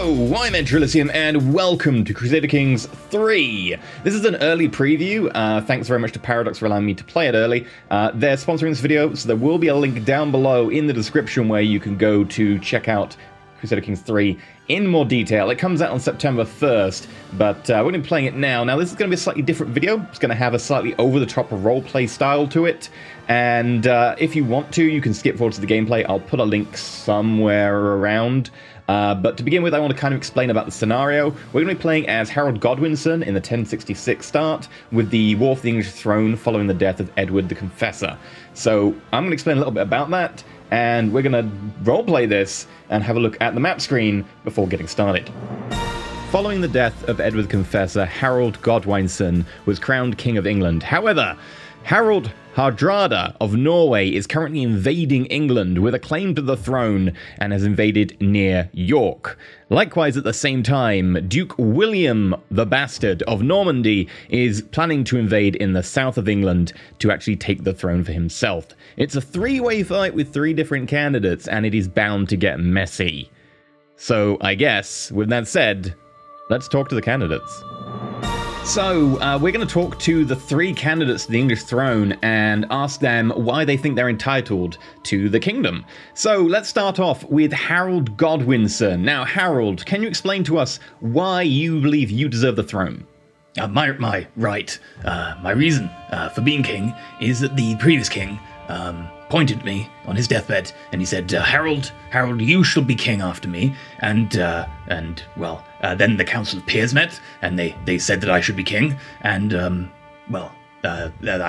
Hello, I'm EnterElysium, and welcome to Crusader Kings 3. This is an early preview. Thanks very much to Paradox for allowing me to play it early. They're sponsoring this video, so there will be a link down below in the description where you can go to check out Crusader Kings 3 in more detail. It comes out on September 1st, but we're going to be playing it now. Now, this is going to be a slightly different video. It's going to have a slightly over-the-top roleplay style to it, and if you want to, you can skip forward to the gameplay. I'll put a link somewhere around. But to begin with, I want to kind of explain about the scenario. We're going to be playing as Harold Godwinsen in the 1066 start, with the War for the English Throne following the death of Edward the Confessor. So I'm going to explain a little bit about that, and we're going to roleplay this and have a look at the map screen before getting started. Following the death of Edward the Confessor, Harold Godwinsen was crowned King of England. However, Harold Hardrada of Norway is currently invading England with a claim to the throne and has invaded near York. Likewise, at the same time, Duke William the Bastard of Normandy is planning to invade in the south of England to actually take the throne for himself. It's a three-way fight with three different candidates, and it is bound to get messy. So, I guess, with that said, let's talk to the candidates. So, we're going to talk to the three candidates to the English throne and ask them why they think they're entitled to the kingdom. So, let's start off with Harold Godwinsen. Now, Harold, can you explain to us why you believe you deserve the throne? My reason for being king is that the previous king pointed at me on his deathbed and he said, Harold, you shall be king after me. And then the Council of Peers met and they said that I should be king. And, I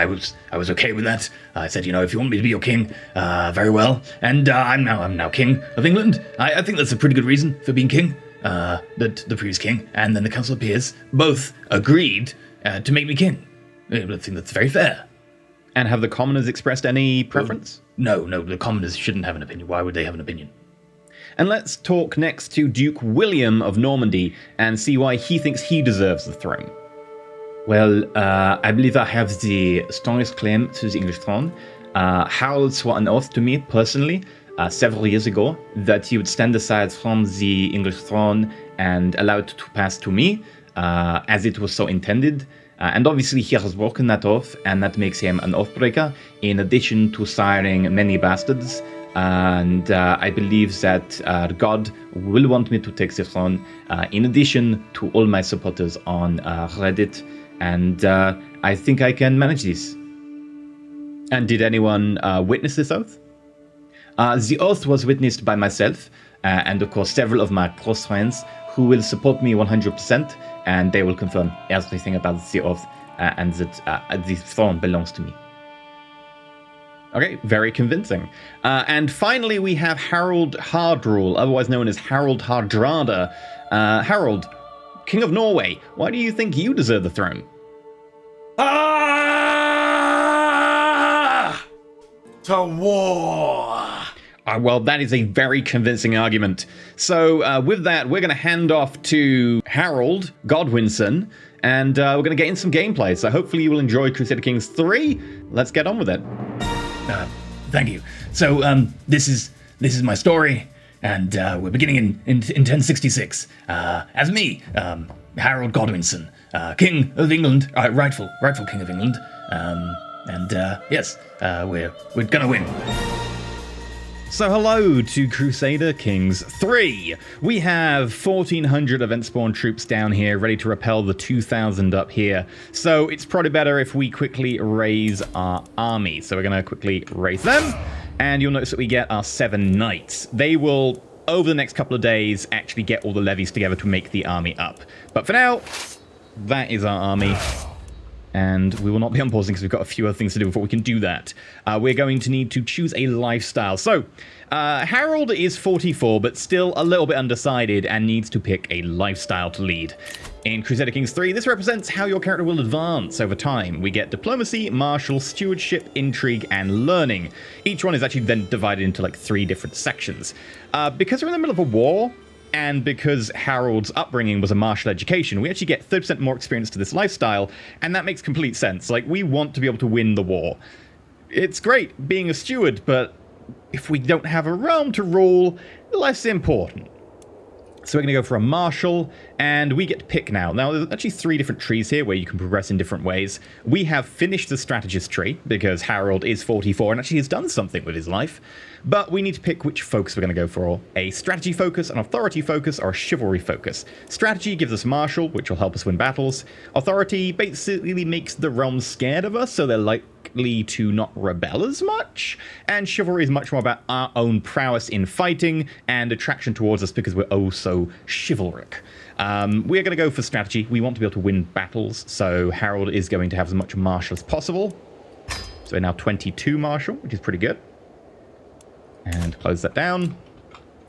was okay with that. I said, if you want me to be your king, very well. And I'm now king of England. I think that's a pretty good reason for being king. That the previous king and then the Council of Peers both agreed to make me king. I think that's very fair. And have the commoners expressed any preference? No, the commoners shouldn't have an opinion. Why would they have an opinion? And let's talk next to Duke William of Normandy and see why he thinks he deserves the throne. Well, I believe I have the strongest claim to the English throne. Harold swore an oath to me personally several years ago that he would stand aside from the English throne and allow it to pass to me, as it was so intended. And obviously he has broken that oath, and that makes him an oathbreaker, in addition to siring many bastards. And I believe that God will want me to take the throne, in addition to all my supporters on Reddit. And I think I can manage this. And did anyone witness this oath? The oath was witnessed by myself, and of course several of my close friends, who will support me 100%, and they will confirm everything about the oath, and that the throne belongs to me. Okay, very convincing. And finally, we have Harold Hardrule, otherwise known as Harold Hardrada. Harold, King of Norway, why do you think you deserve the throne? To war! Well, that is a very convincing argument. So with that, we're going to hand off to Harold Godwinsen, and we're going to get in some gameplay. So hopefully you will enjoy Crusader Kings 3. Let's get on with it. Thank you. So this is my story, and we're beginning in 1066. As me, Harold Godwinsen, King of England, rightful King of England. Yes, we're gonna win. So hello to Crusader Kings 3. We have 1,400 event spawn troops down here, ready to repel the 2,000 up here. So it's probably better if we quickly raise our army. So we're going to quickly raise them, and you'll notice that we get our 7 knights. They will, over the next couple of days, actually get all the levies together to make the army up. But for now, that is our army. And we will not be unpausing because we've got a few other things to do before we can do that. We're going to need to choose a lifestyle. So, Harold is 44, but still a little bit undecided and needs to pick a lifestyle to lead. In Crusader Kings 3, this represents how your character will advance over time. We get diplomacy, martial, stewardship, intrigue, and learning. Each one is actually then divided into like 3 different sections. Because we're in the middle of a war, and because Harold's upbringing was a martial education, we actually get 30% more experience to this lifestyle, and that makes complete sense. Like, we want to be able to win the war. It's great being a steward, but if we don't have a realm to rule, less important. So we're going to go for a marshal, and we get to pick now. Now, there's actually 3 different trees here where you can progress in different ways. We have finished the strategist tree, because Harold is 44 and actually has done something with his life. But we need to pick which focus we're going to go for. A strategy focus, an authority focus, or a chivalry focus. Strategy gives us martial, which will help us win battles. Authority basically makes the realm scared of us, so they're likely to not rebel as much. And chivalry is much more about our own prowess in fighting and attraction towards us because we're oh so chivalric. We're going to go for strategy. We want to be able to win battles, so Harold is going to have as much martial as possible. So we're now 22 martial, which is pretty good. And close that down.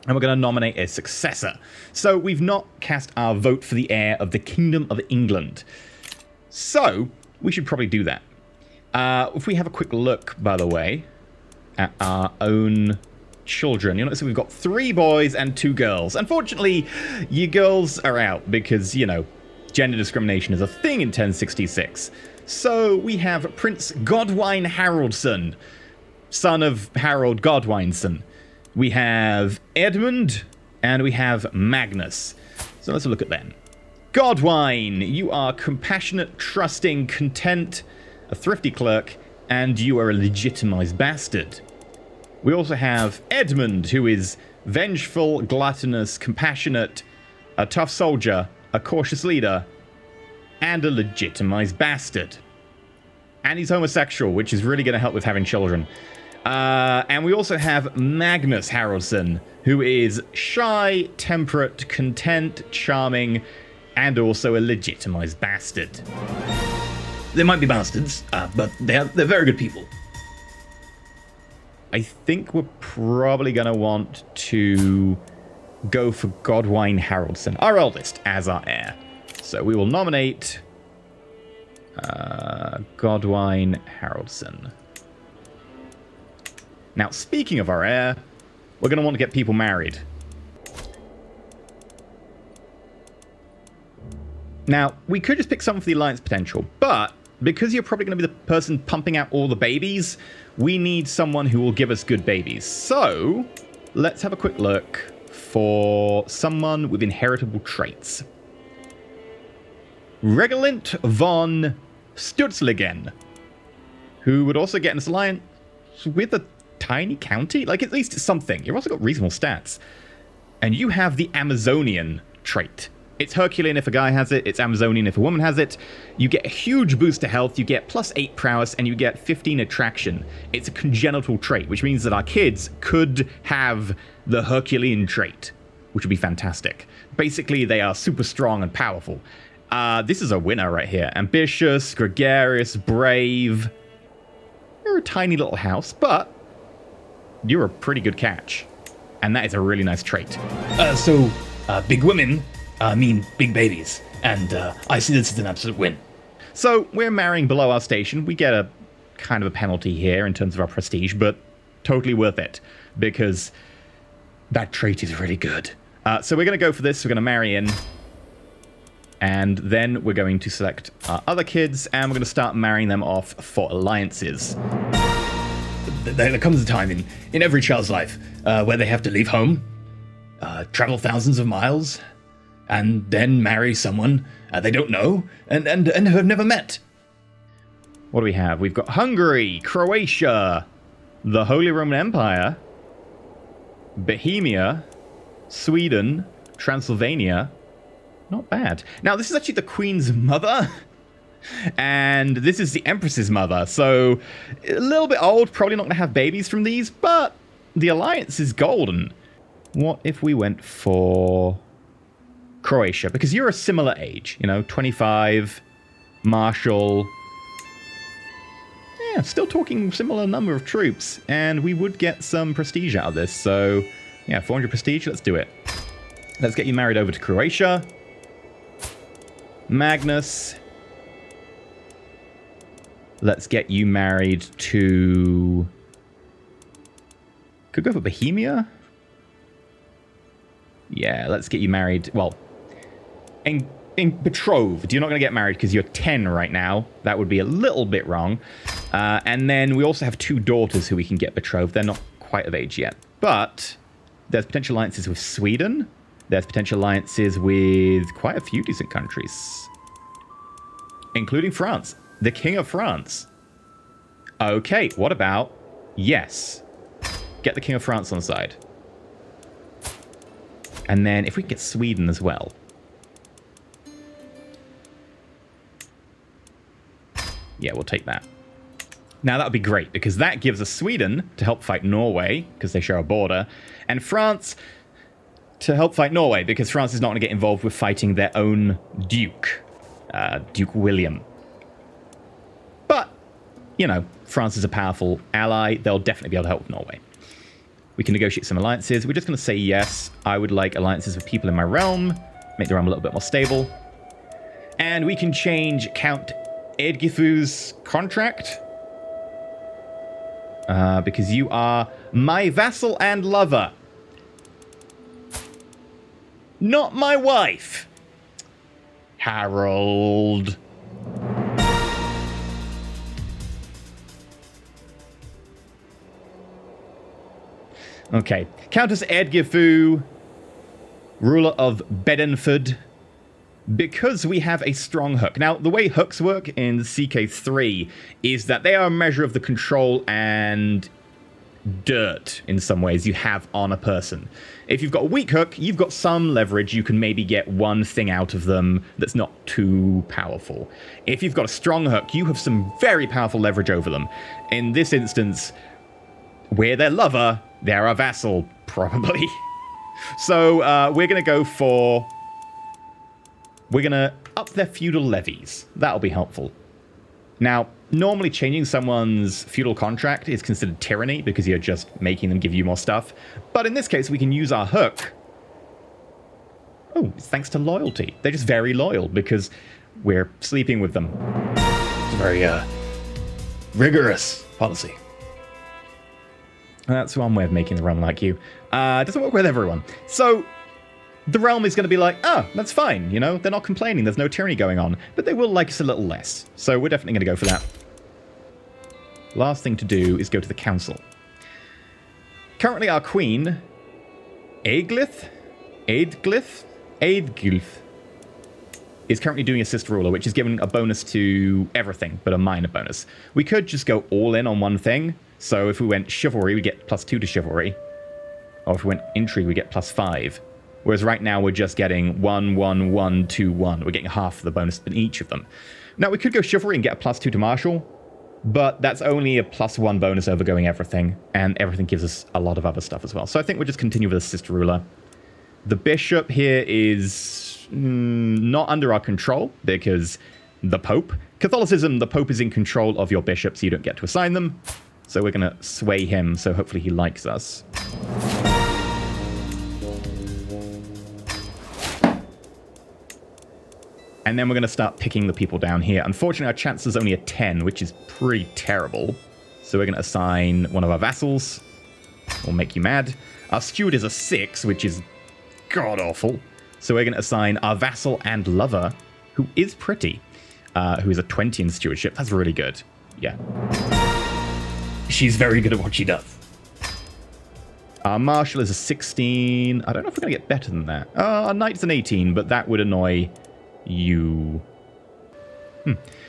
And we're going to nominate a successor. So we've not cast our vote for the heir of the Kingdom of England. So we should probably do that. If we have a quick look, by the way, at our own children, you'll notice we've got 3 boys and 2 girls. Unfortunately, your girls are out because, you know, gender discrimination is a thing in 1066. So we have Prince Godwine Haroldson, son of Harold Godwinsen. We have Edmund, and we have Magnus. So let's look at them. Godwine, you are compassionate, trusting, content, a thrifty clerk, and you are a legitimized bastard. We also have Edmund, who is vengeful, gluttonous, compassionate, a tough soldier, a cautious leader, and a legitimized bastard. And he's homosexual, which is really going to help with having children. And we also have Magnus Haraldson, who is shy, temperate, content, charming, and also a legitimized bastard. They might be bastards, but they're very good people. I think we're probably going to want to go for Godwine Haroldson, our eldest, as our heir. So we will nominate Godwine Haroldson. Now, speaking of our heir, we're going to want to get people married. Now, we could just pick someone for the alliance potential, but because you're probably going to be the person pumping out all the babies, we need someone who will give us good babies. So, let's have a quick look for someone with inheritable traits. Regulent von Stutzligen, who would also get an alliance with a tiny county? Like, at least it's something. You've also got reasonable stats. And you have the Amazonian trait. It's Herculean if a guy has it. It's Amazonian if a woman has it. You get a huge boost to health. You get +8 prowess, and you get 15 attraction. It's a congenital trait, which means that our kids could have the Herculean trait, which would be fantastic. Basically, they are super strong and powerful. This is a winner right here. Ambitious, gregarious, brave. You're a tiny little house, but you're a pretty good catch. And that is a really nice trait. So big women mean big babies. And I see this as an absolute win. So we're marrying below our station. We get a kind of a penalty here in terms of our prestige, but totally worth it because that trait is really good. So we're going to go for this. We're going to marry in. And then we're going to select our other kids, and we're going to start marrying them off for alliances. There comes a time in every child's life where they have to leave home, travel thousands of miles, and then marry someone they don't know and have never met. What do we have? We've got Hungary, Croatia, the Holy Roman Empire, Bohemia, Sweden, Transylvania. Not bad. Now, this is actually the Queen's mother, and this is the Empress's mother, so a little bit old, probably not going to have babies from these, but the alliance is golden. What if we went for Croatia? Because you're a similar age, you know, 25, marshal. Yeah, still talking similar number of troops, and we would get some prestige out of this, so yeah, 400 prestige, let's do it. Let's get you married over to Croatia. Magnus. Let's get you married to... Could go for Bohemia? Yeah, let's get you married... Well, in betrothed. You're not going to get married because you're 10 right now. That would be a little bit wrong. And then we also have 2 daughters who we can get betrothed. They're not quite of age yet. But there's potential alliances with Sweden. There's potential alliances with quite a few decent countries, including France. The King of France. Okay, what about... Yes. Get the King of France on the side. And then if we can get Sweden as well. Yeah, we'll take that. Now, that would be great, because that gives us Sweden to help fight Norway, because they share a border, and France to help fight Norway, because France is not going to get involved with fighting their own Duke, Duke William. But, you know, France is a powerful ally. They'll definitely be able to help with Norway. We can negotiate some alliances. We're just going to say yes. I would like alliances with people in my realm, make the realm a little bit more stable. And we can change Count Eadgifu's contract. Because you are my vassal and lover. Not my wife. Harold. Okay. Countess Eadgifu, ruler of Bedford. Because we have a strong hook. Now, the way hooks work in CK3 is that they are a measure of the control and dirt, in some ways, you have on a person. If you've got a weak hook, you've got some leverage. You can maybe get one thing out of them that's not too powerful. If you've got a strong hook, you have some very powerful leverage over them. In this instance, we're their lover, they're our vassal, probably. So we're going to go for... We're going to up their feudal levies. That'll be helpful. Now, normally changing someone's feudal contract is considered tyranny because you're just making them give you more stuff. But in this case, we can use our hook. Oh, it's thanks to loyalty. They're just very loyal because we're sleeping with them. It's a very rigorous policy. That's one way of making the realm like you. It doesn't work with everyone. So... the realm is going to be like, oh, that's fine, you know? They're not complaining, there's no tyranny going on. But they will like us a little less. So we're definitely going to go for that. Last thing to do is go to the council. Currently our queen, Eadglith, is currently doing assist ruler, which is giving a bonus to everything, but a minor bonus. We could just go all in on one thing. So if we went chivalry, we get +2 to chivalry. Or if we went intrigue, we get +5. Whereas right now we're just getting 1, 1, 1, 2, 1. We're getting half the bonus in each of them. Now we could go chivalry and get a +2 to martial, but that's only a +1 bonus over going everything, and everything gives us a lot of other stuff as well. So I think we'll just continue with assist ruler. The bishop here is not under our control because the Pope. Catholicism, the Pope is in control of your bishop, so you don't get to assign them. So we're going to sway him, so hopefully he likes us. And then we're going to start picking the people down here. Unfortunately, our chance is only a 10, which is pretty terrible. So we're going to assign one of our vassals. We'll make you mad. Our steward is a 6, which is god-awful. So we're going to assign our vassal and lover, who is pretty, who is a 20 in stewardship. That's really good. Yeah. She's very good at what she does. Our marshal is a 16. I don't know if we're going to get better than that. Our knight's an 18, but that would annoy... you.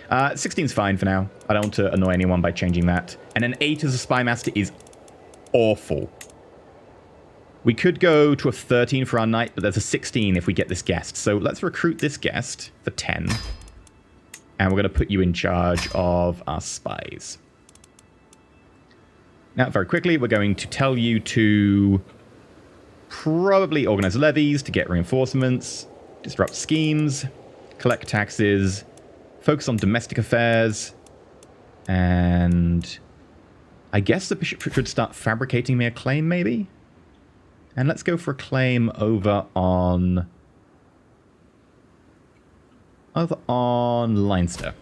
16's fine for now. I don't want to annoy anyone by changing that. And an 8 as a spy master is awful. We could go to a 13 for our knight, but there's a 16 if we get this guest. So let's recruit this guest for 10. And we're going to put you in charge of our spies. Now, very quickly, we're going to tell you to probably organize levies to get reinforcements, disrupt schemes, collect taxes, focus on domestic affairs, and I guess the bishop should start fabricating me a claim, maybe? And let's go for a claim over on Leinster.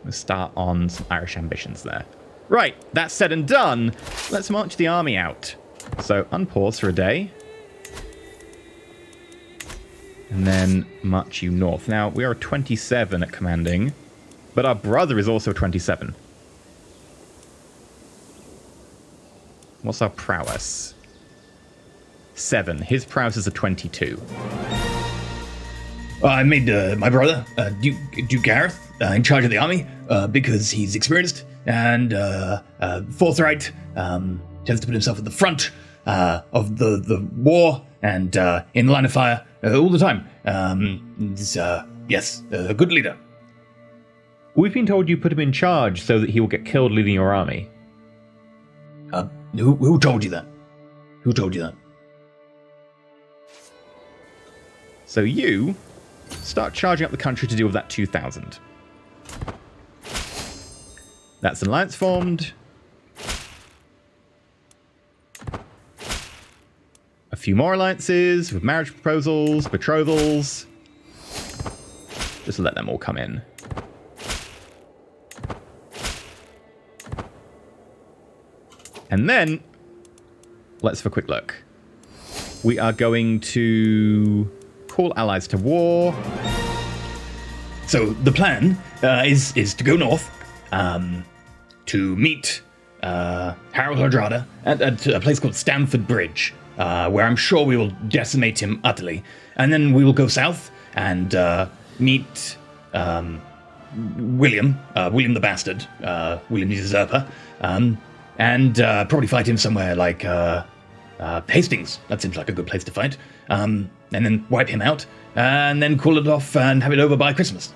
Let's start on some Irish ambitions there. Right, that's said and done. Let's march the army out. So unpause for a day. And then march you north. Now, we are 27 at commanding, but our brother is also 27. What's our prowess? 7. His prowess is a 22. I made my brother, Duke Gareth, in charge of the army because he's experienced and forthright, tends to put himself at the front of the war and in the line of fire all the time. Yes, a good leader. We've been told you put him in charge so that he will get killed leading your army. Who told you that? Who told you that? So you start charging up the country to deal with that 2,000. That's an alliance formed. A few more alliances with marriage proposals, betrothals. Just let them all come in. And then, let's have a quick look. We are going to call allies to war. So the plan is to go north, to meet Harold Hardrada at a place called Stamford Bridge, where I'm sure we will decimate him utterly. And then we will go south and meet William the Bastard, William the Usurper, and probably fight him somewhere like Hastings. That seems like a good place to fight. And then wipe him out, and then cool it off and have it over by Christmas.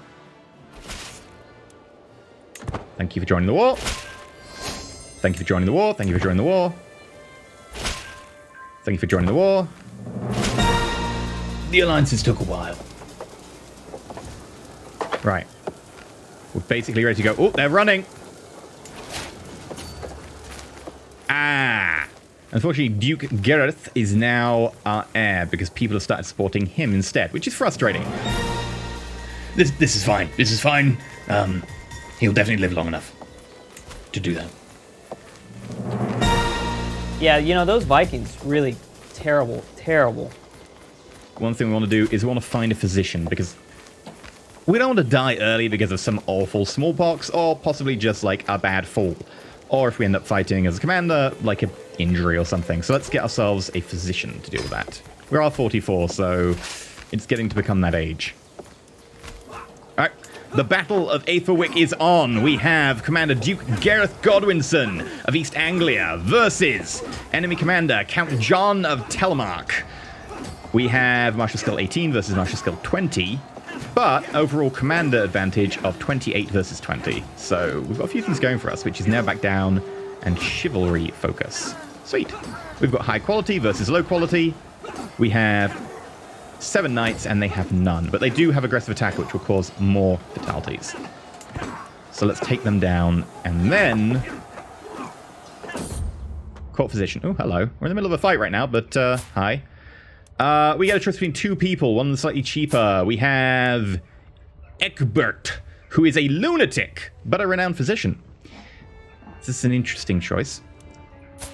Thank you for joining the war. Thank you for joining the war. Thank you for joining the war. Thank you for joining the war. The alliances took a while. Right. We're basically ready to go. Oh, they're running. Ah. Unfortunately, Duke Gareth is now our heir because people have started supporting him instead, which is frustrating. This is fine. This is fine. He'll definitely live long enough to do that. Yeah, you know, those Vikings, really terrible, terrible. One thing we want to do is we want to find a physician because we don't want to die early because of some awful smallpox or possibly just like a bad fall. Or if we end up fighting as a commander, like an injury or something. So let's get ourselves a physician to deal with that. We're R44, so it's getting to become that age. Alright, the Battle of Aetherwick is on. We have Commander Duke Gareth Godwinsen of East Anglia versus enemy commander Count John of Telemark. We have martial skill 18 versus martial skill 20. But overall commander advantage of 28 versus 20. So we've got a few things going for us, which is now back down and chivalry focus. Sweet. We've got high quality versus low quality. We have 7 knights and they have none. But they do have aggressive attack, which will cause more fatalities. So let's take them down and then... Court physician. Oh, hello. We're in the middle of a fight right now, but hi. We get a choice between 2 people, one slightly cheaper. We have Egbert, who is a lunatic, but a renowned physician. This is an interesting choice.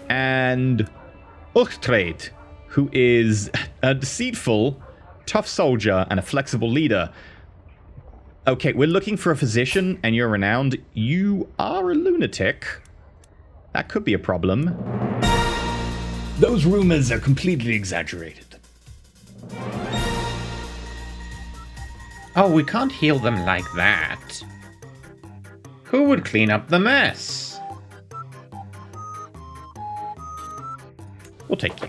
And Uchtred, who is a deceitful, tough soldier and a flexible leader. Okay, we're looking for a physician, and you're renowned. You are a lunatic. That could be a problem. Those rumors are completely exaggerated. Oh, we can't heal them like that. Who would clean up the mess? We'll take you.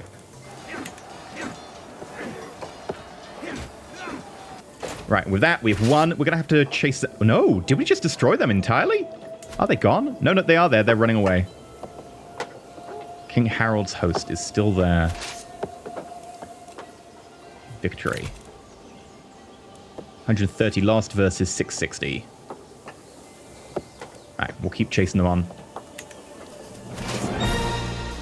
Right, with that, we've won. We're going to have to chase them. No, did we just destroy them entirely? Are they gone? No, they are there. They're running away. King Harold's host is still there. Victory. 130 lost versus 660. Alright, we'll keep chasing them on.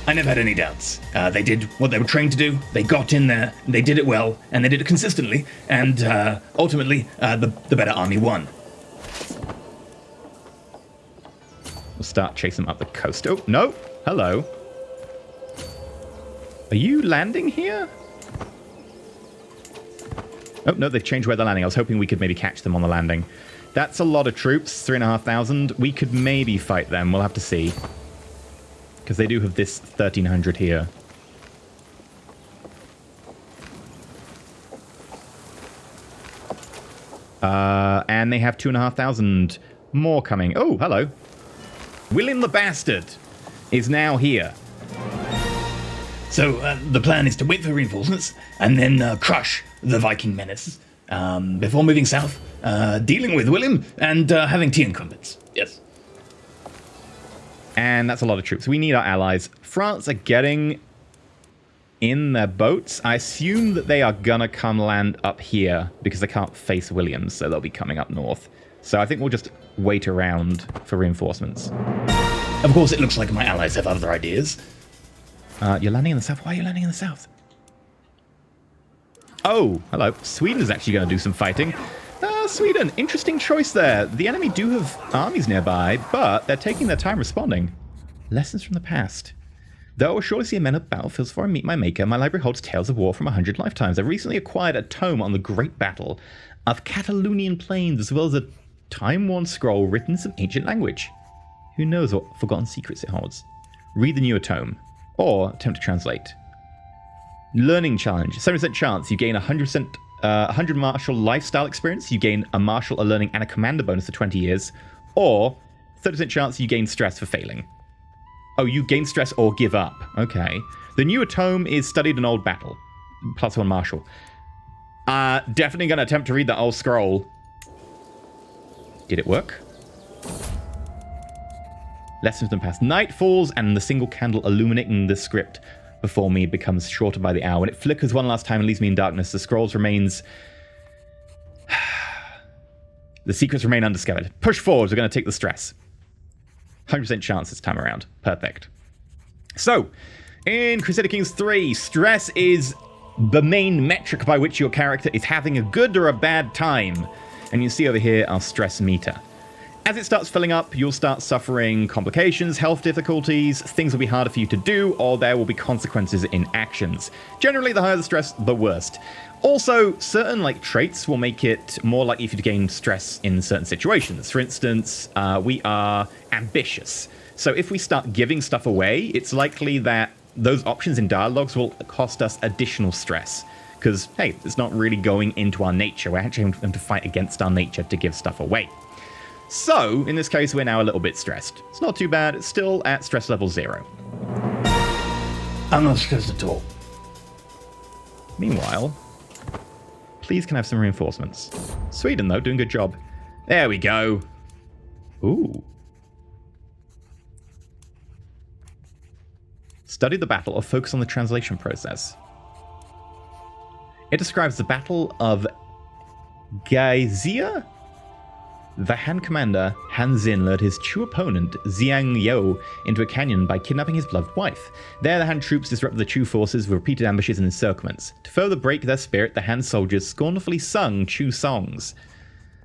I never had any doubts. They did what they were trained to do. They got in there, they did it well, and they did it consistently, and ultimately, the better army won. We'll start chasing them up the coast. Oh, no. Hello. Are you landing here? Oh, no, they've changed where they're landing. I was hoping we could maybe catch them on the landing. That's a lot of troops, 3,500. We could maybe fight them. We'll have to see. Because they do have this 1,300 here. And they have 2,500 more coming. Oh, hello. William the Bastard is now here. So the plan is to wait for reinforcements and then crush the Viking menace before moving south, dealing with William and having tea incumbents. Yes. And that's a lot of troops. We need our allies. France are getting in their boats. I assume that they are gonna come land up here because they can't face William, so they'll be coming up north. So I think we'll just wait around for reinforcements. Of course, it looks like my allies have other ideas. You're landing in the south. Why are you landing in the south? Oh, hello. Sweden is actually going to do some fighting. Sweden, interesting choice there. The enemy do have armies nearby, but they're taking their time responding. Lessons from the past. Though I will surely see men of battlefields before I meet my maker, my library holds tales of war from 100 lifetimes. I recently acquired a tome on the Great Battle of Catalonian Plains, as well as a time-worn scroll written in some ancient language. Who knows what forgotten secrets it holds? Read the newer tome, or attempt to translate. Learning challenge. 70% chance you gain 100% 100 martial lifestyle experience. You gain a martial, a learning, and a commander bonus for 20 years. Or 30% chance you gain stress for failing. Oh, you gain stress or give up. Okay. The newer tome is studied an old battle. +1 martial. Definitely going to attempt to read that old scroll. Did it work? Lessons from the past. Night falls and the single candle illuminating the script before me becomes shorter by the hour. When it flickers one last time and leaves me in darkness, the scrolls remains... the secrets remain undiscovered. Push forward, we're going to take the stress. 100% chance this time around. Perfect. So, in Crusader Kings 3, stress is the main metric by which your character is having a good or a bad time. And you see over here our stress meter. As it starts filling up, you'll start suffering complications, health difficulties, things will be harder for you to do, or there will be consequences in actions. Generally, the higher the stress, the worst. Also, certain traits will make it more likely for you to gain stress in certain situations. For instance, we are ambitious. So if we start giving stuff away, it's likely that those options in dialogues will cost us additional stress. Because, hey, it's not really going into our nature. We're actually having to fight against our nature to give stuff away. So, in this case, we're now a little bit stressed. It's not too bad. It's still at stress level 0. I'm not stressed at all. Meanwhile, please can I have some reinforcements. Sweden, though, doing a good job. There we go. Ooh. Study the battle or focus on the translation process. It describes the Battle of Gaizia. The Han commander, Han Xin, lured his true opponent, Xiang Yo, into a canyon by kidnapping his beloved wife. There, the Han troops disrupted the Chu forces with repeated ambushes and encirclements. To further break their spirit, the Han soldiers scornfully sung Chu songs.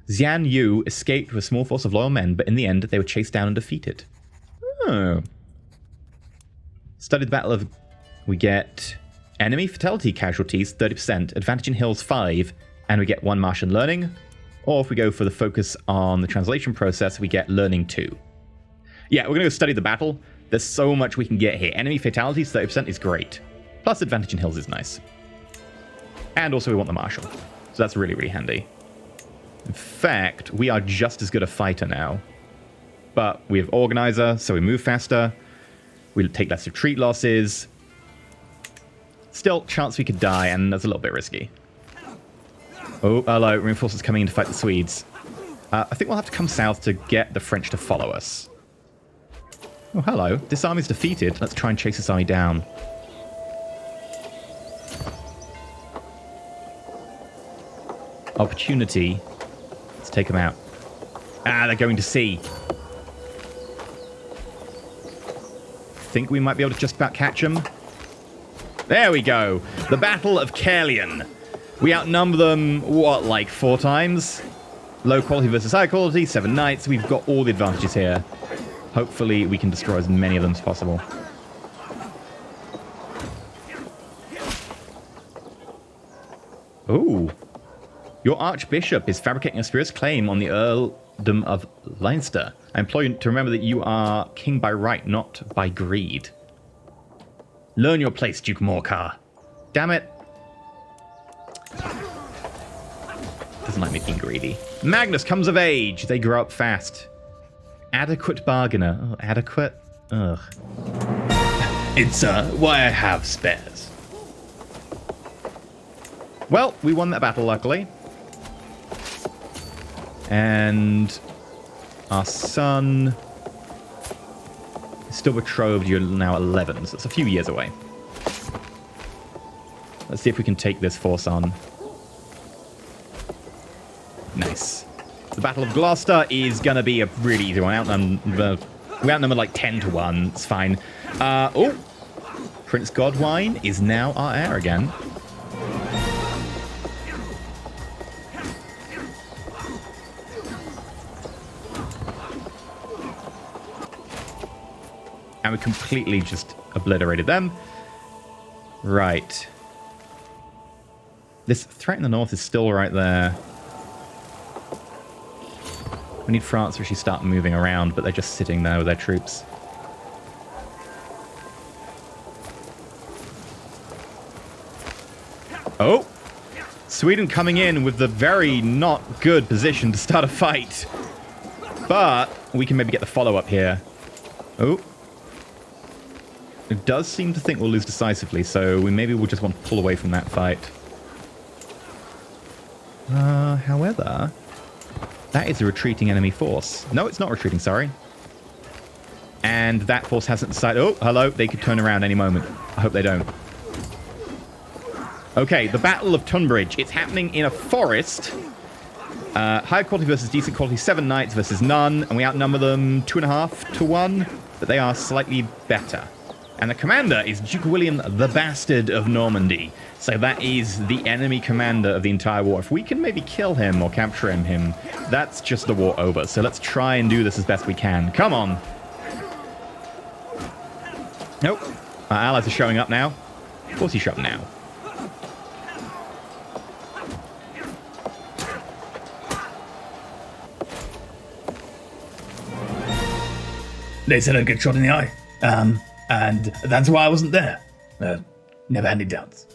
Xian Yu escaped with a small force of loyal men, but in the end, they were chased down and defeated. Oh. Study the battle of... We get enemy fatality casualties, 30%, advantage in hills 5, and we get 1 Martian learning. Or if we go for the focus on the translation process, we get learning 2. Yeah, we're going to go study the battle. There's so much we can get here. Enemy fatalities, 30% is great. Plus advantage in hills is nice. And also we want the martial. So that's really, really handy. In fact, we are just as good a fighter now. But we have organizer, so we move faster. We take less retreat losses. Still, chance we could die, and that's a little bit risky. Oh, hello. Reinforcements coming in to fight the Swedes. I think we'll have to come south to get the French to follow us. Oh, hello. This army's defeated. Let's try and chase this army down. Opportunity. Let's take them out. Ah, they're going to sea. Think we might be able to just about catch them. There we go. The Battle of Caerleon. We outnumber them, what, 4 times? Low quality versus high quality, 7 knights. We've got all the advantages here. Hopefully we can destroy as many of them as possible. Ooh. Your Archbishop is fabricating a spurious claim on the Earldom of Leinster. I implore you to remember that you are king by right, not by greed. Learn your place, Duke Morcar. Damn it. Doesn't like me being greedy. Magnus comes of age. They grow up fast. Adequate bargainer. Oh, adequate? Ugh. It's why I have spares. Well, we won that battle, luckily. And our son is still betrothed. You're now 11, so it's a few years away. Let's see if we can take this force on. Nice. The Battle of Gloucester is going to be a really easy one. We outnumber like 10 to 1. It's fine. Oh! Prince Godwine is now our heir again. And we completely just obliterated them. Right. This threat in the north is still right there. We need France to actually start moving around, but they're just sitting there with their troops. Oh! Sweden coming in with the very not good position to start a fight. But we can maybe get the follow-up here. Oh. It does seem to think we'll lose decisively, so maybe we'll just want to pull away from that fight. However, that is a retreating enemy force. No, it's not retreating, sorry. And that force hasn't decided... Oh, hello, they could turn around any moment. I hope they don't. Okay, the Battle of Tonbridge. It's happening in a forest. High quality versus decent quality. 7 knights versus none. And we outnumber them 2.5 to 1. But they are slightly better. And the commander is Duke William the Bastard of Normandy. So that is the enemy commander of the entire war. If we can maybe kill him or capture him, that's just the war over. So let's try and do this as best we can. Come on. Nope. Our allies are showing up now. Of course he's showing up now. They said I'd get shot in the eye. And that's why I wasn't there. Never had any doubts.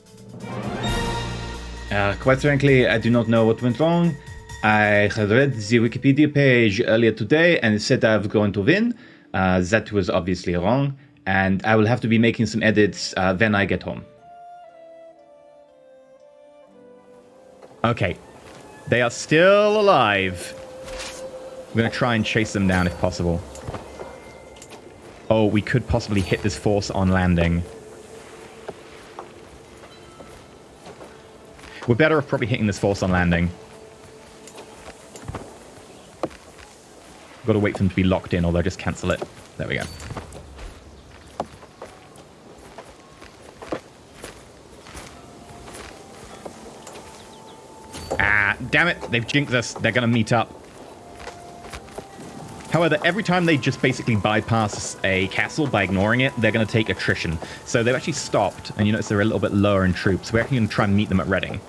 Quite frankly, I do not know what went wrong. I had read the Wikipedia page earlier today and it said I was going to win. That was obviously wrong. And I will have to be making some edits when I get home. Okay. They are still alive. I'm going to try and chase them down if possible. Oh, we could possibly hit this force on landing. We're better off probably hitting this force on landing. Got to wait for them to be locked in, or they'll just cancel it. There we go. Ah, damn it. They've jinxed us. They're going to meet up. However, every time they just basically bypass a castle by ignoring it, they're going to take attrition. So they've actually stopped, and you notice they're a little bit lower in troops. We're actually going to try and meet them at Reading.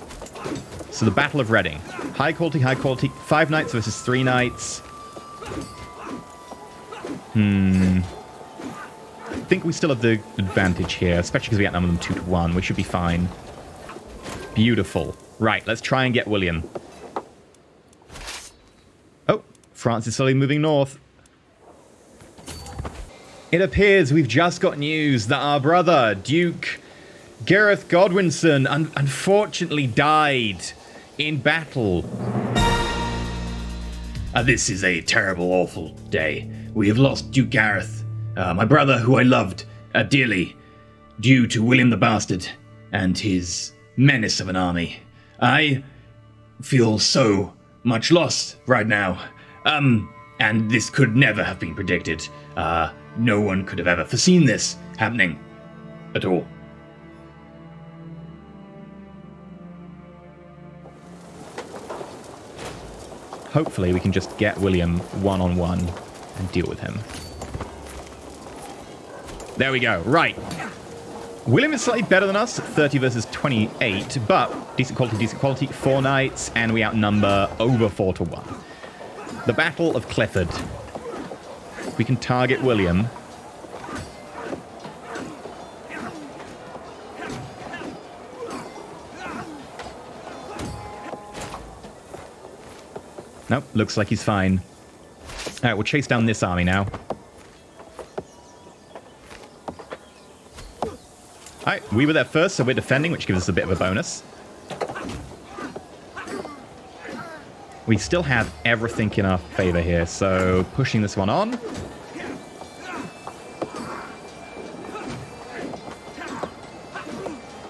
So the Battle of Reading. High quality, high quality. 5 knights versus 3 knights. I think we still have the advantage here, especially because we outnumber them 2 to 1. We should be fine. Beautiful. Right, let's try and get William. Oh, France is slowly moving north. It appears we've just got news that our brother, Duke Gareth Godwinsen, unfortunately died in battle. This is a terrible, awful day. We have lost Duke Gareth, my brother who I loved dearly, due to William the Bastard and his menace of an army. I feel so much lost right now. And this could never have been predicted. No one could have ever foreseen this happening at all. Hopefully we can just get William one-on-one and deal with him. There we go. Right. William is slightly better than us, 30 versus 28, but decent quality, 4 knights, and we outnumber over 4 to 1. The Battle of Clifford. We can target William. Nope, looks like he's fine. Alright, we'll chase down this army now. Alright, we were there first, so we're defending, which gives us a bit of a bonus. We still have everything in our favor here, so pushing this one on.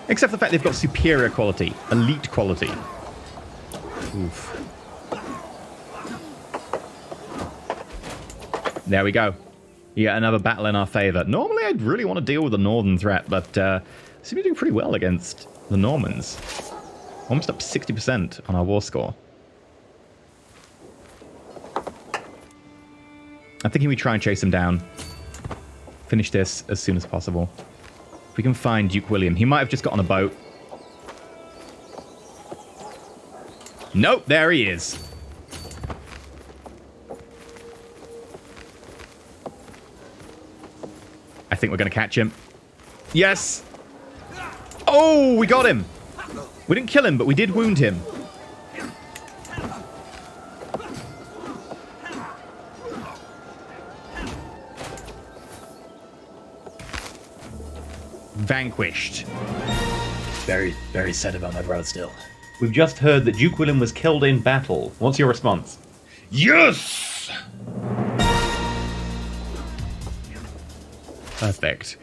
Except for the fact they've got superior quality, elite quality. Oof. There we go. Yeah, another battle in our favor. Normally, I'd really want to deal with the northern threat, but seem to be doing pretty well against the Normans. Almost up 60% on our war score. I'm thinking we try and chase him down. Finish this as soon as possible. If we can find Duke William. He might have just got on a boat. Nope, there he is. I think we're going to catch him. Yes! Oh, we got him! We didn't kill him, but we did wound him. Vanquished. Very, very sad about my brother still. We've just heard that Duke William was killed in battle. What's your response? Yes! Perfect.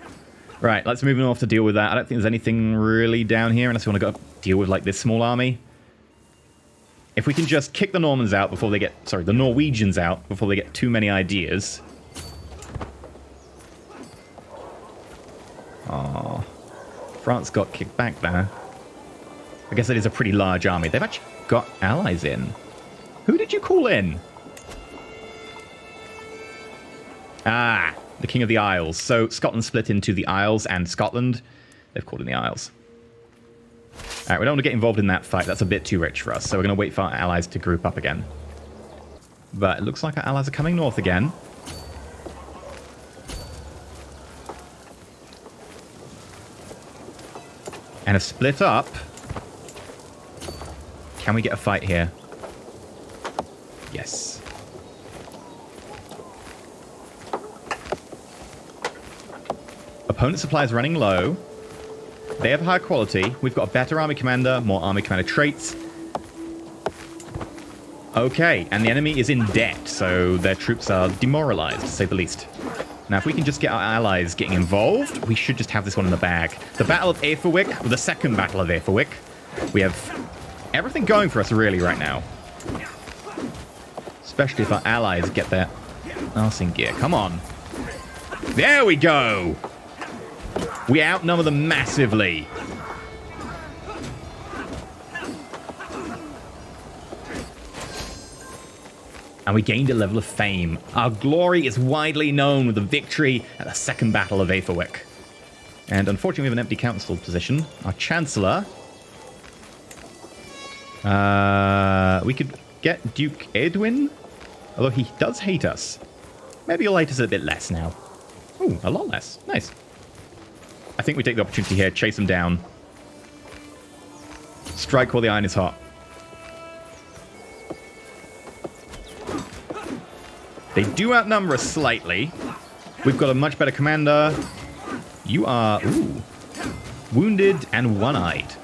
Right, let's move north to deal with that. I don't think there's anything really down here unless we want to go deal with like this small army. If we can just kick the Normans out before they get... Sorry, the Norwegians out before they get too many ideas. Oh, France got kicked back there. I guess it is a pretty large army. They've actually got allies in. Who did you call in? Ah, the King of the Isles. So Scotland split into the Isles and Scotland. They've called in the Isles. All right, we don't want to get involved in that fight. That's a bit too rich for us. So we're going to wait for our allies to group up again. But it looks like our allies are coming north again. And have split up. Can we get a fight here? Yes. Opponent supply is running low. They have high quality. We've got a better army commander, more army commander traits. Okay, and the enemy is in debt, so their troops are demoralized, to say the least. Now, if we can just get our allies getting involved, we should just have this one in the bag. The Battle of Aetherwick, or the second Battle of Aetherwick. We have everything going for us, really, right now. Especially if our allies get their arse in gear. Come on. There we go! We outnumber them massively. And we gained a level of fame. Our glory is widely known with the victory at the Second Battle of Aetherwick. And unfortunately, we have an empty council position. Our Chancellor... we could get Duke Edwin, although he does hate us. Maybe he'll hate us a bit less now. Ooh, a lot less. Nice. I think we take the opportunity here, chase him down. Strike while the iron is hot. They do outnumber us slightly. We've got a much better commander. You are, ooh, wounded and one-eyed.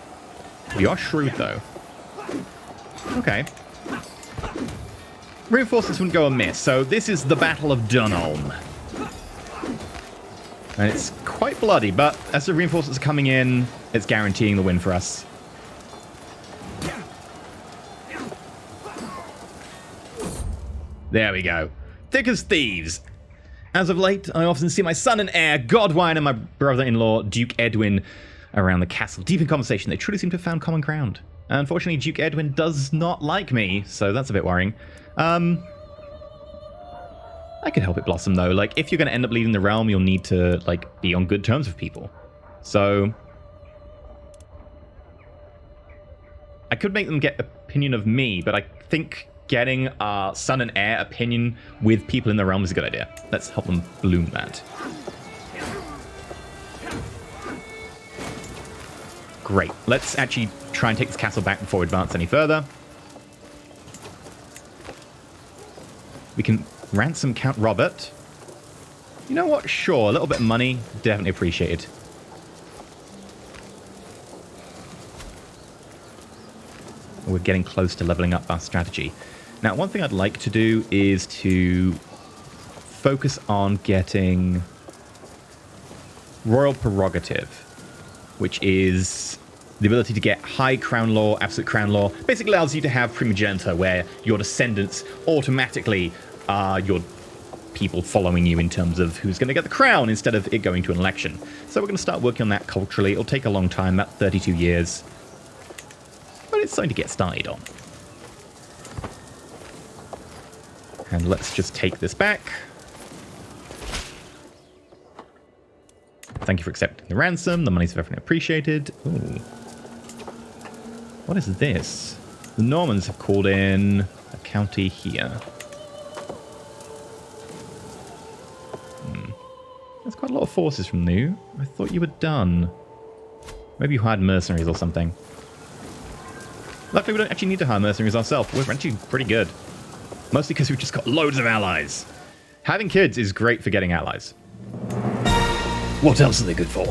You are shrewd, though. Okay. Reinforcements wouldn't go amiss. So this is the Battle of Dunham. And it's quite bloody, but as the reinforcements are coming in, it's guaranteeing the win for us. There we go. Thick as thieves. As of late, I often see my son and heir, Godwine, and my brother-in-law, Duke Edwin, around the castle. Deep in conversation, they truly seem to have found common ground. Unfortunately, Duke Edwin does not like me, so that's a bit worrying. I could help it blossom, though. Like, if you're going to end up leaving the realm, you'll need to, like, be on good terms with people. So... I could make them get opinion of me, but I think getting our son and heir opinion with people in the realm is a good idea. Let's help them bloom that. Great. Let's actually try and take this castle back before we advance any further. We can ransom Count Robert. You know what? Sure, a little bit of money, definitely appreciated. We're getting close to leveling up our strategy. Now, one thing I'd like to do is to focus on getting Royal Prerogative, which is the ability to get high crown law, absolute crown law. Basically allows you to have primogeniture, where your descendants automatically are your people following you in terms of who's going to get the crown instead of it going to an election. So we're going to start working on that culturally. It'll take a long time, about 32 years. But it's something to get started on. And let's just take this back. Thank you for accepting the ransom. The money's very appreciated. Ooh. What is this? The Normans have called in a county here. That's quite a lot of forces from you. I thought you were done. Maybe you hired mercenaries or something. Luckily, we don't actually need to hire mercenaries ourselves. We're actually pretty good. Mostly because we've just got loads of allies. Having kids is great for getting allies. What else are they good for?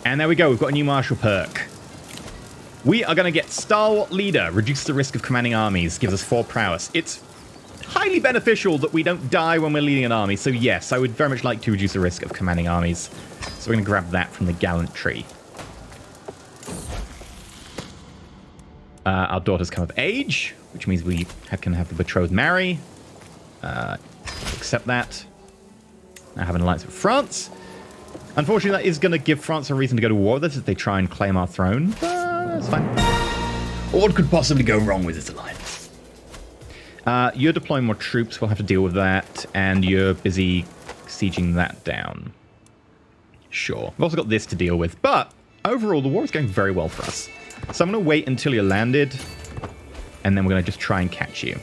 And there we go. We've got a new martial perk. We are going to get Stalwart Leader. Reduce the risk of commanding armies. Gives us 4 prowess. It's highly beneficial that we don't die when we're leading an army. So yes, I would very much like to reduce the risk of commanding armies. So we're going to grab that from the Gallant Tree. Our daughters come of age, which means we can have the betrothed marry. Accept that. I have an alliance with France. Unfortunately, that is going to give France a reason to go to war with us if they try and claim our throne. That's fine. What could possibly go wrong with this alliance? You're deploying more troops. We'll have to deal with that. And you're busy sieging that down. Sure. We've also got this to deal with. But overall, the war is going very well for us. So I'm going to wait until you're landed. And then we're going to just try and catch you.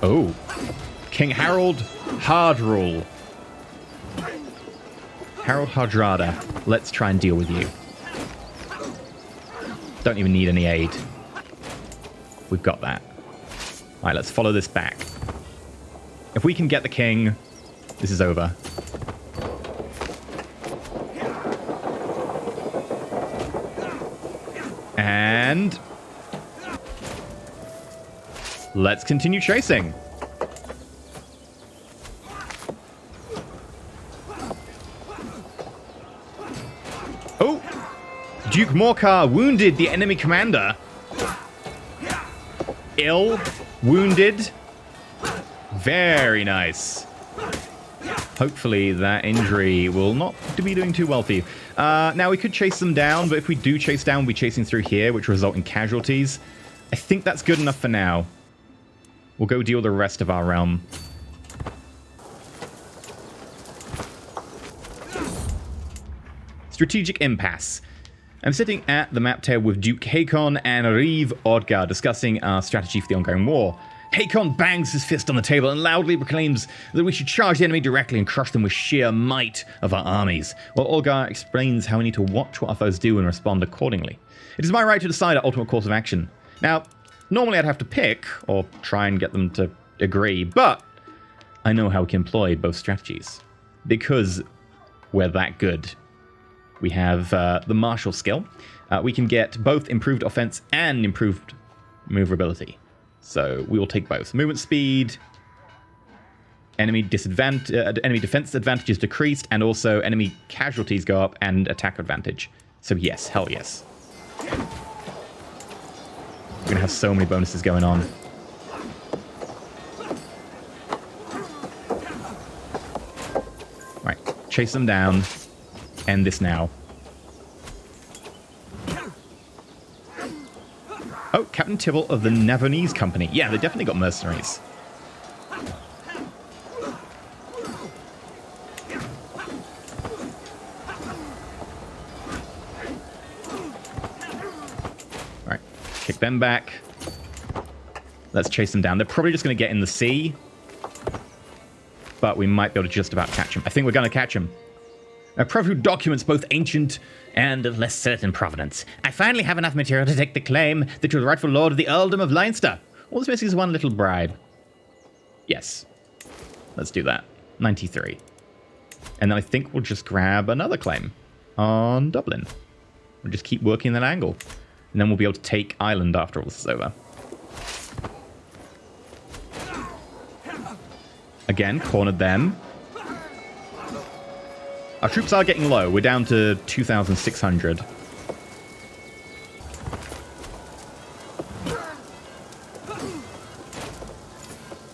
Oh. King Harold Hardrule. Harold Hardrada. Let's try and deal with you. Don't even need any aid. We've got that. Alright, let's follow this back. If we can get the king, this is over. And let's continue chasing. Oh! Duke Morcar wounded the enemy commander. Ill. Wounded. Very nice. Hopefully that injury will not be doing too well for you. Now, we could chase them down, but if we do chase down, we'll be chasing through here, which will result in casualties. I think that's good enough for now. We'll go deal with the rest of our realm. Strategic Impasse. I'm sitting at the map table with Duke Hakon and Reeve Odgar discussing our strategy for the ongoing war. Hakon bangs his fist on the table and loudly proclaims that we should charge the enemy directly and crush them with sheer might of our armies, while Odgar explains how we need to watch what our foes do and respond accordingly. It is my right to decide our ultimate course of action. Now, normally I'd have to pick, or try and get them to agree, but I know how we can employ both strategies, because we're that good. We have the martial skill. We can get both improved offense and improved maneuverability. So we will take both. Movement speed, enemy defense advantage is decreased, and also enemy casualties go up and attack advantage. So yes, hell yes. We're going to have so many bonuses going on. Right, chase them down. End this now. Oh, Captain Tibble of the Navonese Company. Yeah, they definitely got mercenaries. Alright, kick them back. Let's chase them down. They're probably just going to get in the sea. But we might be able to just about catch them. I think we're going to catch them. A proof documents both ancient and of less certain provenance. I finally have enough material to take the claim that you're the rightful lord of the earldom of Leinster. All that's missing is one little bribe. Yes. Let's do that. 93. And then I think we'll just grab another claim on Dublin. We'll just keep working that angle. And then we'll be able to take Ireland after all this is over. Again, cornered them. Our troops are getting low. We're down to 2,600.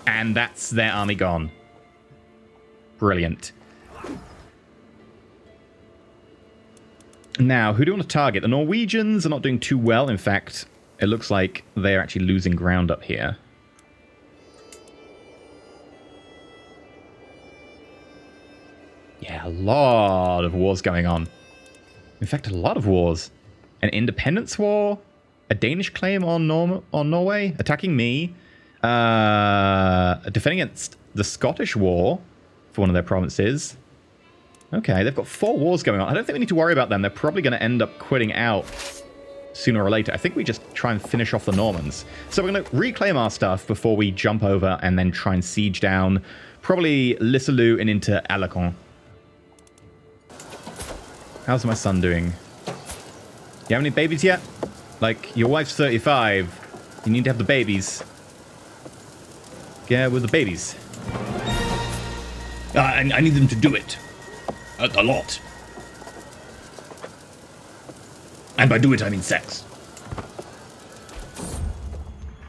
And that's their army gone. Brilliant. Now, who do we want to target? The Norwegians are not doing too well. In fact, it looks like they're actually losing ground up here. Yeah, a lot of wars going on. In fact, a lot of wars. An independence war, a Danish claim on Norway, attacking me, defending against the Scottish war for one of their provinces. Okay, they've got 4 wars going on. I don't think we need to worry about them. They're probably going to end up quitting out sooner or later. I think we just try and finish off the Normans. So we're going to reclaim our stuff before we jump over and then try and siege down probably Lisieux and into Alençon. How's my son doing? You have any babies yet? Like, your wife's 35. You need to have the babies. Yeah, with the babies. I need them to do it. A lot. And by do it, I mean sex.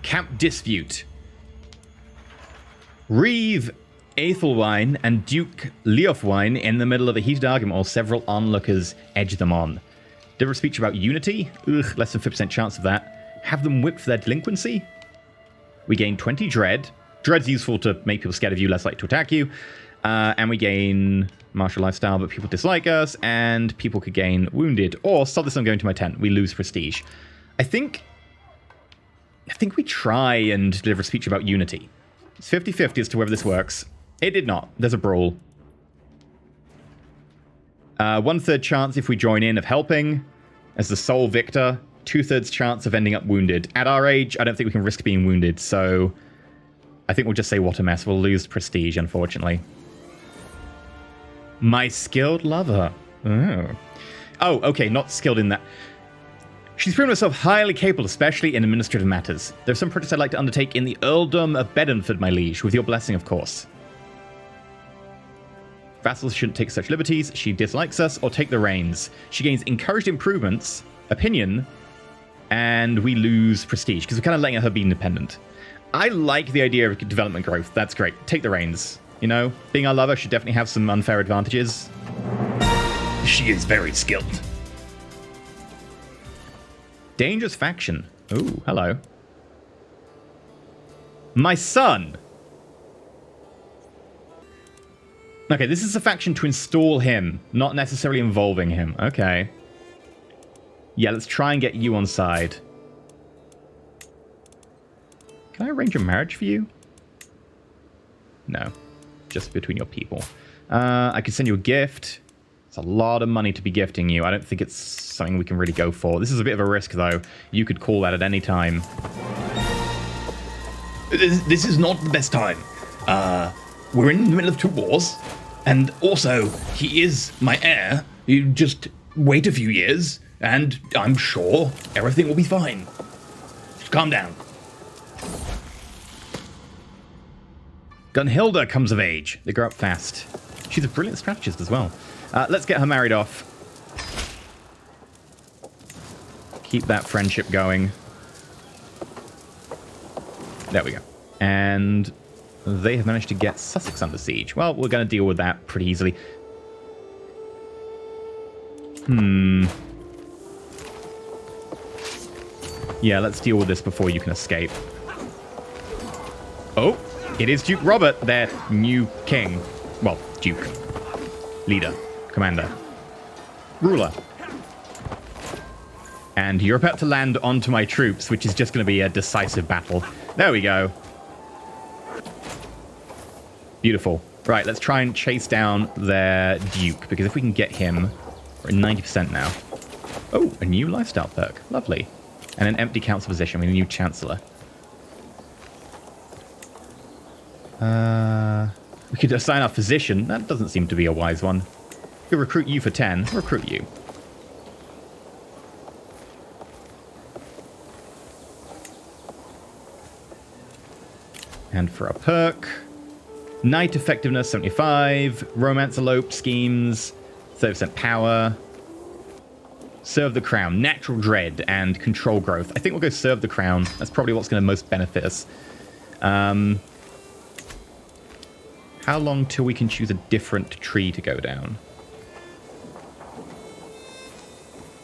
Camp dispute. Reeve Aethelwine and Duke Leofwine in the middle of a heated argument while several onlookers edge them on. Deliver a speech about unity? Ugh, less than 50% chance of that. Have them whipped for their delinquency? We gain 20 dread. Dread's useful to make people scared of you, less likely to attack you. And we gain martial lifestyle, but people dislike us, and people could gain wounded. Or, stop this, I'm going to my tent. We lose prestige. I think we try and deliver a speech about unity. It's 50-50 as to whether this works. It did not. There's a brawl. 1/3 chance if we join in of helping as the sole victor. 2/3 chance of ending up wounded. At our age, I don't think we can risk being wounded, so I think we'll just say what a mess. We'll lose prestige, unfortunately. My skilled lover. Oh, okay, not skilled in that. She's proven herself highly capable, especially in administrative matters. There's some projects I'd like to undertake in the Earldom of Bedford, my liege, with your blessing, of course. Vassals shouldn't take such liberties. She dislikes us, or take the reins. She gains encouraged improvements, opinion, and we lose prestige, because we're kind of letting her be independent. I like the idea of development growth. That's great. Take the reins. You know, being our lover should definitely have some unfair advantages. She is very skilled. Dangerous faction. Ooh, hello. My son. Okay, this is a faction to install him, not necessarily involving him. Okay. Yeah, let's try and get you on side. Can I arrange a marriage for you? No. Just between your people. I could send you a gift. It's a lot of money to be gifting you. I don't think it's something we can really go for. This is a bit of a risk, though. You could call that at any time. This is not the best time. We're in the middle of 2 wars. And also, he is my heir. You just wait a few years, and I'm sure everything will be fine. Just calm down. Gunhilda comes of age. They grow up fast. She's a brilliant strategist as well. Let's get her married off. Keep that friendship going. There we go. And they have managed to get Sussex under siege. Well, we're going to deal with that pretty easily. Yeah, let's deal with this before you can escape. Oh, it is Duke Robert, their new king. Well, Duke. Leader. Commander. Ruler. And you're about to land onto my troops, which is just going to be a decisive battle. There we go. Beautiful. Right, let's try and chase down their Duke, because if we can get him, we're at 90% now. Oh, a new lifestyle perk. Lovely. And an empty council position with a new chancellor. We could assign our physician. That doesn't seem to be a wise one. We could recruit you for 10. Recruit you. And for a perk, Knight effectiveness 75, Romance elope schemes, 30% power, Serve the Crown, Natural Dread, and Control Growth. I think we'll go Serve the Crown. That's probably what's going to most benefit us. How long till we can choose a different tree to go down?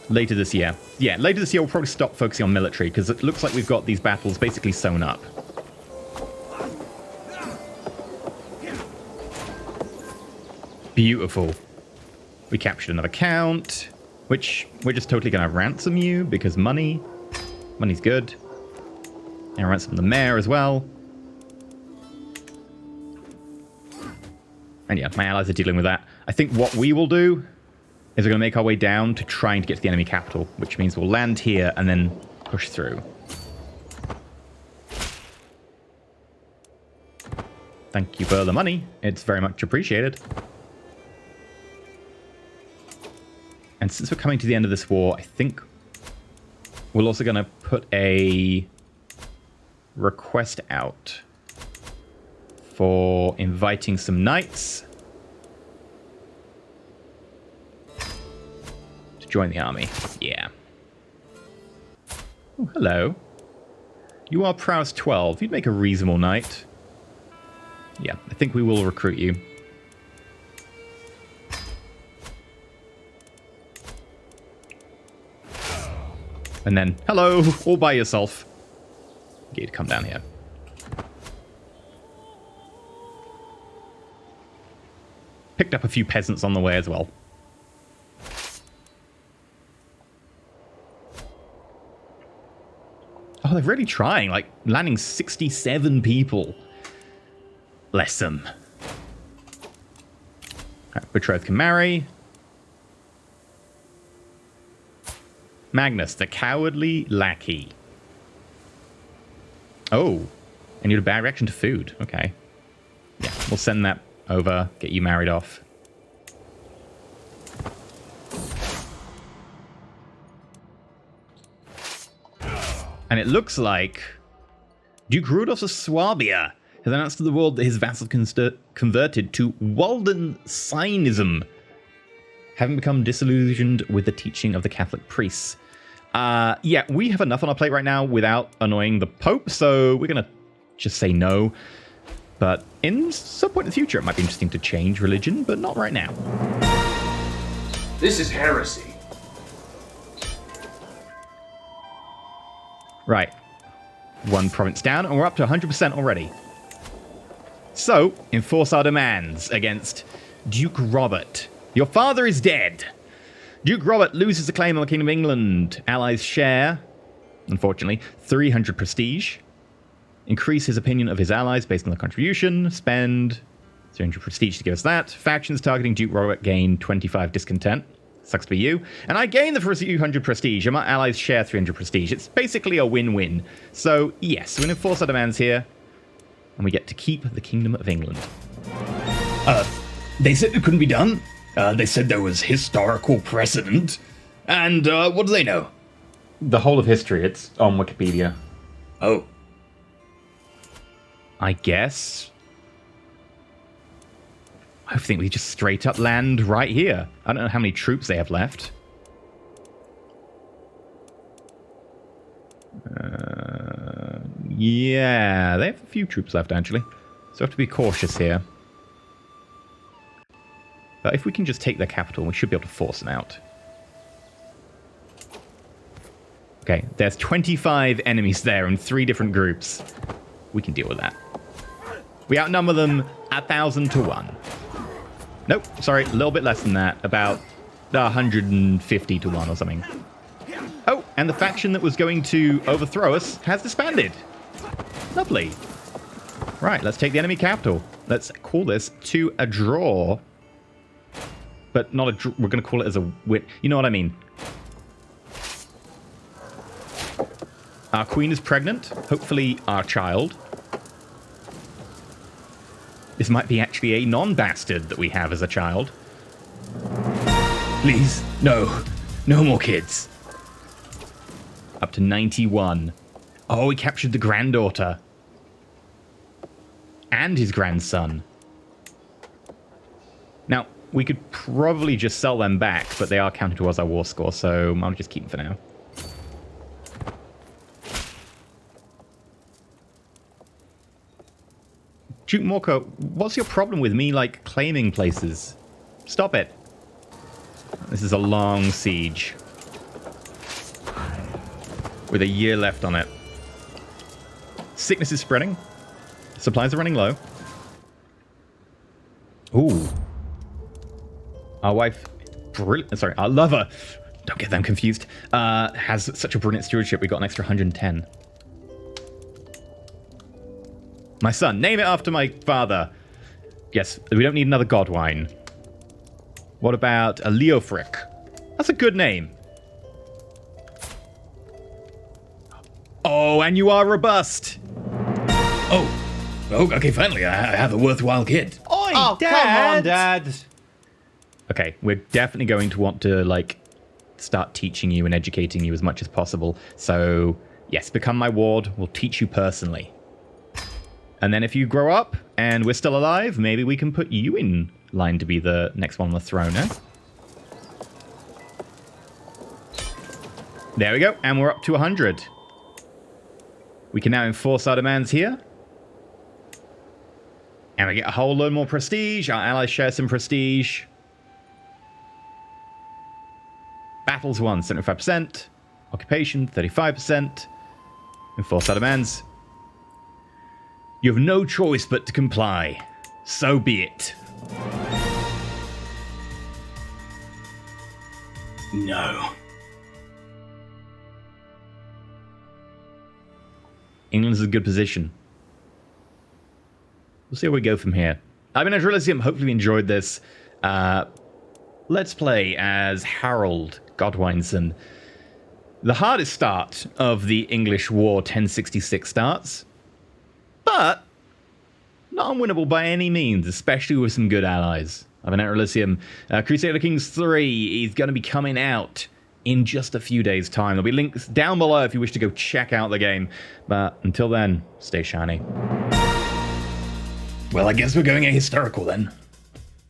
Later this year. Yeah, later this year we'll probably stop focusing on military, because it looks like we've got these battles basically sewn up. Beautiful. We captured another count, which we're just totally going to ransom you, because money's good. And ransom the mayor as well. And yeah, my allies are dealing with that. I think what we will do is we're going to make our way down to trying to get to the enemy capital, which means we'll land here and then push through. Thank you for the money. It's very much appreciated. And since we're coming to the end of this war, I think we're also going to put a request out for inviting some knights to join the army. Yeah. Oh, hello. You are prowess 12. You'd make a reasonable knight. Yeah, I think we will recruit you. And then, hello, all by yourself. Get you to come down here. Picked up a few peasants on the way as well. Oh, they're really trying, like landing 67 people. Bless them. Right, betrothed can marry. Magnus, the cowardly lackey. Oh, and you had a bad reaction to food. Okay. Yeah, we'll send that over, get you married off. And it looks like Duke Rudolf of Swabia has announced to the world that his vassal converted to Waldensianism, having become disillusioned with the teaching of the Catholic priests. Yeah, we have enough on our plate right now without annoying the Pope, so we're going to just say no. But in some point in the future, it might be interesting to change religion, but not right now. This is heresy. Right. One province down, and we're up to 100% already. So, enforce our demands against Duke Robert. Your father is dead. Duke Robert loses the claim on the Kingdom of England. Allies share, unfortunately, 300 prestige. Increase his opinion of his allies based on the contribution. Spend 300 prestige to give us that. Factions targeting Duke Robert gain 25 discontent. Sucks to be you. And I gain the 300 prestige, and my allies share 300 prestige. It's basically a win-win. So, yes, we're going to enforce our demands here. And we get to keep the Kingdom of England. They said it couldn't be done. They said there was historical precedent. And what do they know? The whole of history, it's on Wikipedia. Oh. I guess. I think we just straight up land right here. I don't know how many troops they have left. Yeah, they have a few troops left, actually. So we have to be cautious here. But if we can just take their capital, we should be able to force them out. Okay, there's 25 enemies there in 3 different groups. We can deal with that. We outnumber them 1,000 to 1. Nope, sorry, a little bit less than that. About 150 to 1 or something. Oh, and the faction that was going to overthrow us has disbanded. Lovely. Right, let's take the enemy capital. Let's call this to a draw. But not a draw. We're going to call it as a win. You know what I mean? Our queen is pregnant. Hopefully our child. This might be actually a non-bastard that we have as a child. Please, no. No more kids. Up to 91. Oh, he captured the granddaughter. And his grandson. Now, we could probably just sell them back, but they are counted towards our war score, so I'll just keep them for now. Duke Morco, what's your problem with me, like, claiming places? Stop it. This is a long siege. With a year left on it. Sickness is spreading. Supplies are running low. Ooh. Our wife... Brilliant. Sorry, our lover. Don't get them confused. Has such a brilliant stewardship. We got an extra 110. My son. Name it after my father. Yes, we don't need another Godwine. What about a Leofric? That's a good name. Oh, and you are robust. Oh, okay, finally, I have a worthwhile kid. Oi, Oh, Dad! come on, Dad. Okay, we're definitely going to want to, like, start teaching you and educating you as much as possible. So, yes, become my ward. We'll teach you personally. And then if you grow up and we're still alive, maybe we can put you in line to be the next one on the throne, eh? There we go, and we're up to 100. We can now enforce our demands here. And we get a whole load more prestige. Our allies share some prestige. Battles won, 75%. Occupation, 35%. Enforce our demands. You have no choice but to comply. So be it. No. England's in a good position. We'll see where we go from here. I've been EnterElysium. Hopefully you enjoyed this. Let's play as Harold Godwinsen. The hardest start of the English War 1066 starts, but not unwinnable by any means, especially with some good allies. I've been EnterElysium. Crusader Kings 3 is going to be coming out in just a few days' time. There'll be links down below if you wish to go check out the game. But until then, stay shiny. Well, I guess we're going ahistorical then.